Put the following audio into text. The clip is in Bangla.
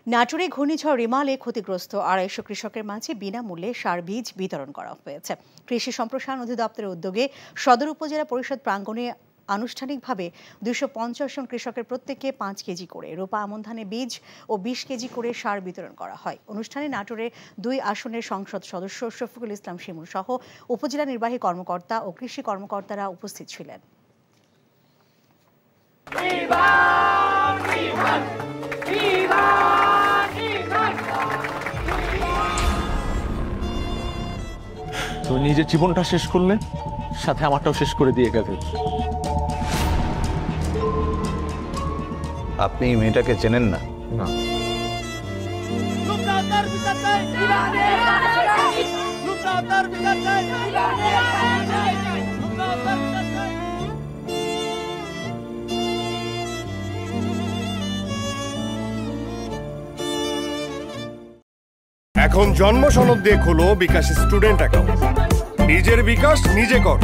নাটোরে ঘূর্ণিঝড় রিমালে ক্ষতিগ্রস্ত 250 কৃষকের মাঝে বিনামূল্যে সার বীজ বিতরণ করা হয়েছে। কৃষি সম্প্রসারণ অধিদপ্তরের উদ্যোগে সদর উপজেলা পরিষদ প্রাঙ্গণে আনুষ্ঠানিকভাবে 250 জন কৃষকের প্রত্যেককে 5 কেজি করে রোপা আমন ধানের বীজ ও 20 কেজি করে সার বিতরণ করা হয়। অনুষ্ঠানে নাটোরের 2 আসনের সংসদ সদস্য শফিকুল ইসলাম শিমুল সহ উপজেলা নির্বাহী কর্মকর্তা ও কৃষি কর্মকর্তারা উপস্থিত ছিলেন। তুমি নিজের জীবনটা শেষ করলে, সাথে আমারটাও শেষ করে দিয়ে গেলে। আপনি এই মেয়েটাকে চেনেন না? না। এখন জন্ম সনদ দিয়ে খোলো বিকাশ স্টুডেন্ট অ্যাকাউন্ট। নিজের বিকাশ নিজে কর।